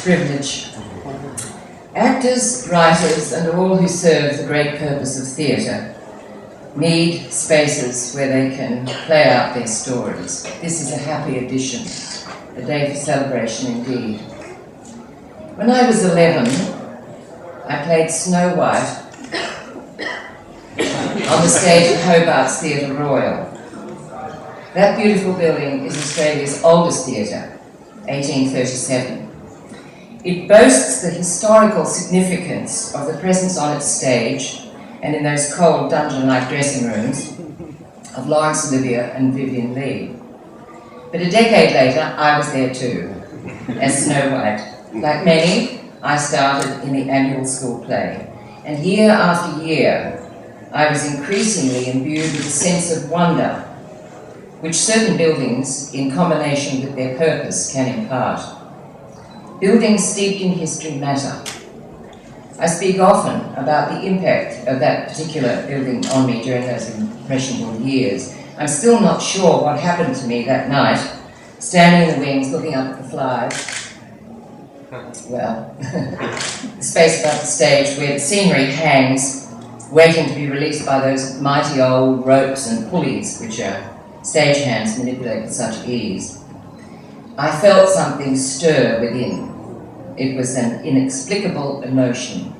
privilege. Actors, writers, and all who serve the great purpose of theatre need spaces where they can play out their stories. This is a happy addition, a day for celebration indeed. When I was 11, I played Snow White on the stage at Hobart's Theatre Royal. That beautiful building is Australia's oldest theatre, 1837. It boasts the historical significance of the presence on its stage and in those cold dungeon-like dressing rooms of Laurence Olivier and Vivien Leigh. But a decade later, I was there too, as Snow White. Like many, I started in the annual school play, and year after year, I was increasingly imbued with a sense of wonder, which certain buildings, in combination with their purpose, can impart. Buildings steeped in history matter. I speak often about the impact of that particular building on me during those impressionable years. I'm still not sure what happened to me that night, standing in the wings looking up at the flies. Well, the space above the stage where the scenery hangs, waiting to be released by those mighty old ropes and pulleys which our stagehands manipulate with such ease. I felt something stir within. It was an inexplicable emotion.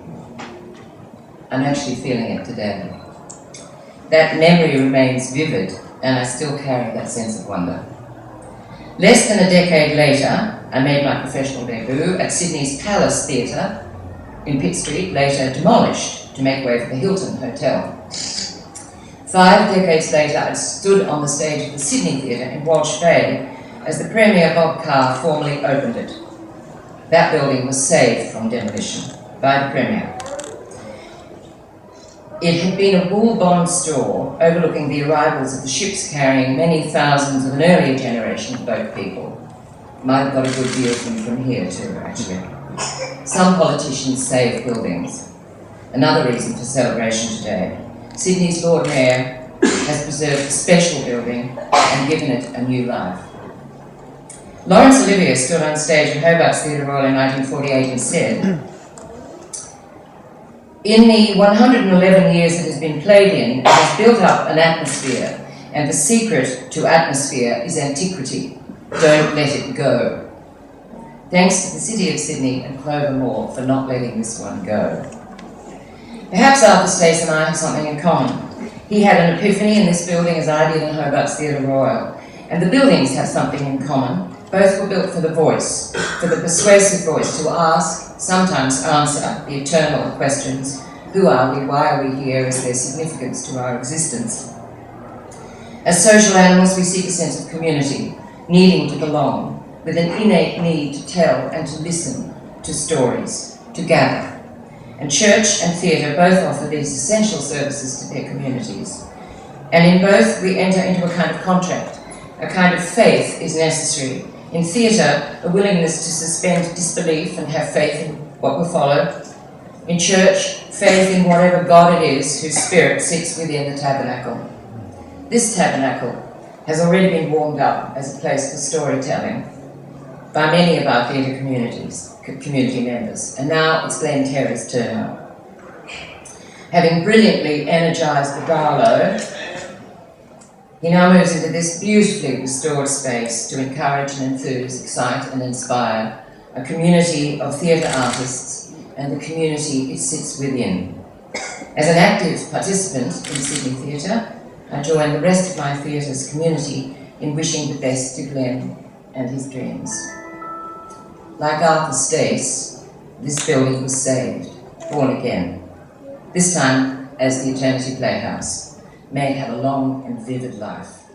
I'm actually feeling it today. That memory remains vivid, and I still carry that sense of wonder. Less than a decade later, I made my professional debut at Sydney's Palace Theatre in Pitt Street, later demolished to make way for the Hilton Hotel. 5 decades later, I stood on the stage of the Sydney Theatre in Walsh Bay as the Premier Bob Carr formally opened it. That building was saved from demolition by the Premier. It had been a wool bond store overlooking the arrivals of the ships carrying many thousands of an earlier generation of boat people. Might have got a good view of them from here too, actually. Some politicians save buildings. Another reason for celebration today. Sydney's Lord Mayor has preserved a special building and given it a new life. Laurence Olivier stood on stage at Hobart's Theatre Royal in 1948 and said, "In the 111 years it has been played in, it has built up an atmosphere, and the secret to atmosphere is antiquity. Don't let it go." Thanks to the City of Sydney and Clover Moore for not letting this one go. Perhaps Arthur Stace and I have something in common. He had an epiphany in this building as I did in Hobart's Theatre Royal, and the buildings have something in common. Both were built for the voice, for the persuasive voice to ask, sometimes answer, the eternal questions. Who are we? Why are we here? Is there significance to our existence? As social animals, we seek a sense of community, needing to belong, with an innate need to tell and to listen to stories, to gather. And church and theatre both offer these essential services to their communities. And in both, we enter into a kind of contract. A kind of faith is necessary. In theatre, a willingness to suspend disbelief and have faith in what will follow. In church, faith in whatever God it is whose spirit sits within the tabernacle. This tabernacle has already been warmed up as a place for storytelling by many of our theatre community members, and now it's Glenn Terry's turn. Having brilliantly energised the Darlo, he now moves into this beautifully restored space to encourage and enthuse, excite and inspire a community of theatre artists and the community it sits within. As an active participant in Sydney Theatre, I join the rest of my theatre's community in wishing the best to Glenn and his dreams. Like Arthur Stace, this building was saved, born again, this time as the Eternity Playhouse. May it have a long and vivid life.